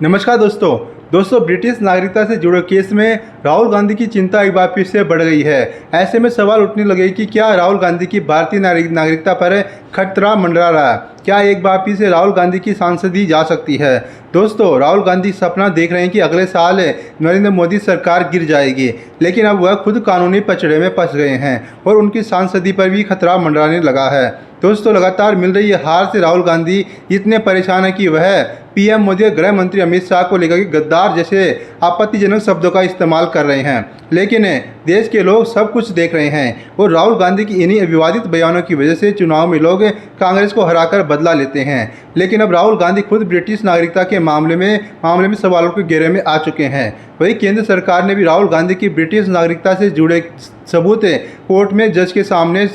नमस्कार दोस्तों ब्रिटिश नागरिकता से जुड़े केस में राहुल गांधी की चिंता एक बार फिर से बढ़ गई है। ऐसे में सवाल उठने लगे कि क्या राहुल गांधी की भारतीय नागरिकता पर खतरा मंडरा रहा है? क्या एक बार फिर से राहुल गांधी की सांसदी जा सकती है? दोस्तों, राहुल गांधी सपना देख रहे हैं कि अगले साल नरेंद्र मोदी सरकार गिर जाएगी, लेकिन अब वह खुद कानूनी पचड़े में फंस गए हैं और उनकी सांसदी पर भी खतरा मंडराने लगा है। दोस्तों, लगातार मिल रही हार से राहुल गांधी इतने परेशान है कि वह पीएम मोदी और गृह मंत्री अमित शाह को लेकर गद्दार जैसे आपत्तिजनक शब्दों का इस्तेमाल कर रहे हैं। लेकिन देश के लोग सब कुछ देख रहे हैं और राहुल गांधी की इन्हीं विवादित बयानों की वजह से चुनाव में लोग कांग्रेस को हराकर बदला लेते हैं। लेकिन अब राहुल गांधी खुद ब्रिटिश नागरिकता के मामले में सवालों के घेरे में आ चुके हैं। वहीं केंद्र सरकार ने भी राहुल गांधी की ब्रिटिश नागरिकता से जुड़े सबूत कोर्ट में जज के सामने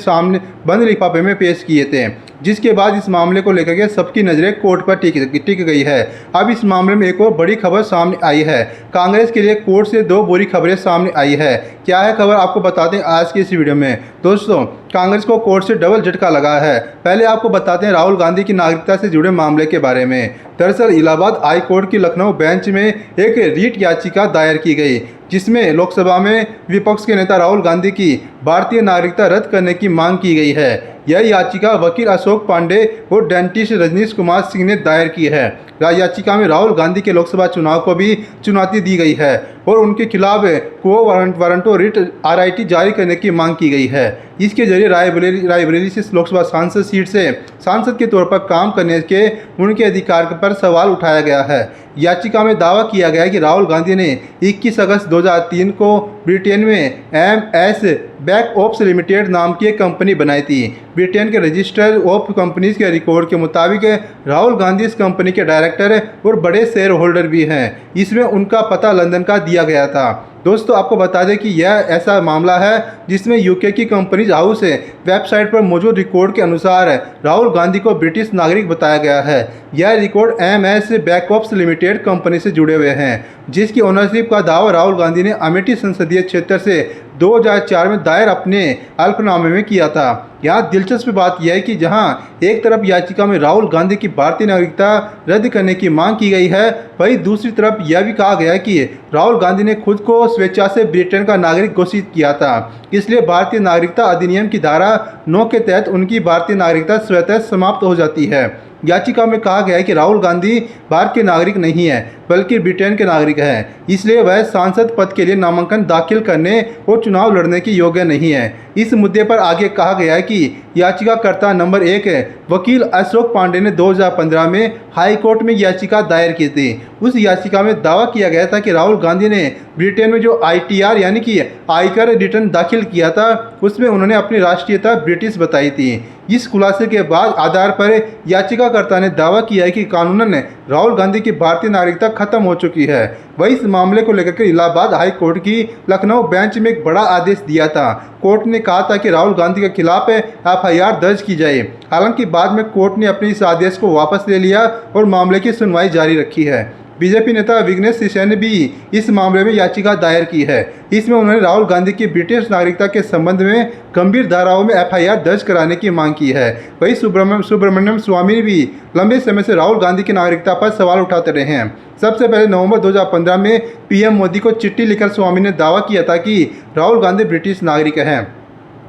बंद लिफाफे में पेश किए थे, जिसके बाद इस मामले को लेकर के सबकी नज़रें कोर्ट पर टिक गई है। अब इस मामले में एक और बड़ी खबर सामने आई है। कांग्रेस के लिए कोर्ट से दो बुरी खबरें सामने आई है। क्या है खबर, आपको बताते हैं आज की इस वीडियो में। दोस्तों, कांग्रेस को कोर्ट से डबल झटका लगा है। पहले आपको बताते हैं राहुल गांधी की नागरिकता से जुड़े मामले के बारे में। दरअसल इलाहाबाद हाई कोर्ट की लखनऊ बेंच में एक रीट याचिका दायर की गई, जिसमें लोकसभा में विपक्ष के नेता राहुल गांधी की भारतीय नागरिकता रद्द करने की मांग की गई है। यह याचिका वकील अशोक पांडे और डेंटिस्ट रजनीश कुमार सिंह ने दायर की है। याचिका में राहुल गांधी के लोकसभा चुनाव को भी चुनौती दी गई है और उनके खिलाफ को वारंटो रिट RIT जारी करने की मांग की गई है। इसके जरिए रायबरेली से लोकसभा सांसद सीट से सांसद के तौर पर काम करने के उनके अधिकार पर सवाल उठाया गया है। याचिका में दावा किया गया है कि राहुल गांधी ने 21 अगस्त 2003 को ब्रिटेन में MS बैक ऑप्स लिमिटेड नाम की एक कंपनी बनाई थी। ब्रिटेन के रजिस्टर ऑफ कंपनीज के रिकॉर्ड के मुताबिक राहुल गांधी इस कंपनी के डायरेक्टर और बड़े शेयर होल्डर भी हैं। इसमें उनका पता लंदन का दिया गया था। दोस्तों, आपको बता दें कि यह ऐसा मामला है जिसमें UK की कंपनीज हाउस वेबसाइट पर मौजूद रिकॉर्ड के अनुसार राहुल गांधी को ब्रिटिश नागरिक बताया गया है। यह रिकॉर्ड MS बैकऑप्स लिमिटेड कंपनी से जुड़े हुए हैं, जिसकी ओनरशिप का दावा राहुल गांधी ने अमेठी संसदीय क्षेत्र से 2004 में दायर अपने अल्फनामे में किया था। यहाँ दिलचस्प बात यह है कि जहाँ एक तरफ याचिका में राहुल गांधी की भारतीय नागरिकता रद्द करने की मांग की गई है, वहीं दूसरी तरफ यह भी कहा गया है कि राहुल गांधी ने खुद को स्वेच्छा से ब्रिटेन का नागरिक घोषित किया था। इसलिए भारतीय नागरिकता अधिनियम की धारा 9 के तहत उनकी भारतीय नागरिकता स्वतः समाप्त हो जाती है। याचिका में कहा गया है कि राहुल गांधी भारत के नागरिक नहीं है, बल्कि ब्रिटेन के नागरिक हैं। इसलिए वह सांसद पद के लिए नामांकन दाखिल करने और चुनाव लड़ने के योग्य नहीं है। इस मुद्दे पर आगे कहा गया है कि याचिकाकर्ता नंबर 1 वकील अशोक पांडे ने 2015 में हाई कोर्ट में याचिका दायर की थी। उस याचिका में दावा किया गया था कि राहुल गांधी ने ब्रिटेन में जो ITR यानी कि आयकर रिटर्न दाखिल किया था, उसमें उन्होंने अपनी राष्ट्रीयता ब्रिटिश बताई थी। इस खुलासे के बाद आधार पर याचिकाकर्ता ने दावा किया है कि कानूनन राहुल गांधी की भारतीय नागरिकता खत्म हो चुकी है। वही इस मामले को लेकर के इलाहाबाद हाई कोर्ट की लखनऊ बेंच में एक बड़ा आदेश दिया था। कोर्ट ने कहा था कि राहुल गांधी के खिलाफ FIR दर्ज की जाए। हालांकि बाद में कोर्ट ने अपने इस आदेश को वापस ले लिया और मामले की सुनवाई जारी रखी है। बीजेपी नेता विघ्नेश शिवसेना ने भी इस मामले में याचिका दायर की है। इसमें उन्होंने राहुल गांधी की ब्रिटिश नागरिकता के संबंध में गंभीर धाराओं में FIR दर्ज कराने की मांग की है। वहीं सुब्रमण्यम स्वामी भी लंबे समय से राहुल गांधी की नागरिकता पर सवाल उठाते रहे हैं। सबसे पहले नवंबर 2015 में PM मोदी को चिट्ठी लिखकर स्वामी ने दावा किया था कि राहुल गांधी ब्रिटिश नागरिक हैं।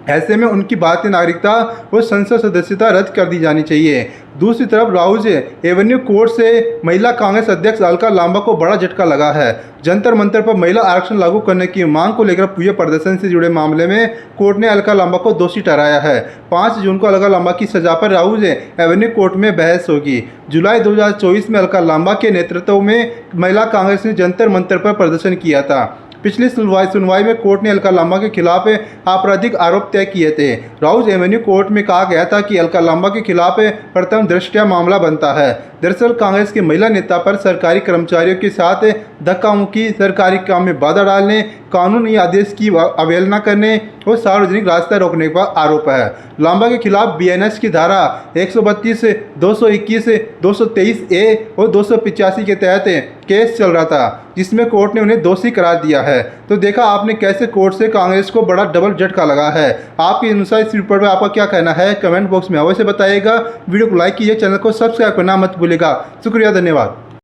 ऐसे में उनकी भारतीय नागरिकता और संसद सदस्यता रद्द कर दी जानी चाहिए। दूसरी तरफ राहुल एवेन्यू कोर्ट से महिला कांग्रेस अध्यक्ष अलका लांबा को बड़ा झटका लगा है। जंतर मंतर पर महिला आरक्षण लागू करने की मांग को लेकर हुए प्रदर्शन से जुड़े मामले में कोर्ट ने अलका लांबा को दोषी ठहराया है। 5 जून को अलका लांबा की सजा पर राहुल एवेन्यू कोर्ट में बहस होगी। जुलाई 2024 में अलका लांबा के नेतृत्व में महिला कांग्रेस ने जंतर मंतर पर प्रदर्शन किया था। पिछली सुनवाई में कोर्ट ने अलका लांबा के खिलाफ आपराधिक आरोप तय किए थे। राउज एवेन्यू कोर्ट में कहा गया था कि अलका लांबा के खिलाफ प्रथम दृष्टया मामला बनता है। दरअसल कांग्रेस के महिला नेता पर सरकारी कर्मचारियों के साथ धक्का-मुक्की, सरकारी काम में बाधा डालने, कानूनी आदेश की अवहेलना करने और सार्वजनिक रास्ता रोकने का आरोप है। लांबा के खिलाफ BNS की धारा 132, 221, 223A और 285 के तहत केस चल रहा था, जिसमें कोर्ट ने उन्हें दोषी करार दिया है। तो देखा आपने कैसे कोर्ट से कांग्रेस को बड़ा डबल झटका लगा है। आपके अनुसार इस रिपोर्ट पर आपका क्या कहना है, कमेंट बॉक्स में अवश्य बताइएगा। वीडियो को लाइक कीजिए, चैनल को सब्सक्राइब करना मत भूलिएगा। शुक्रिया, धन्यवाद।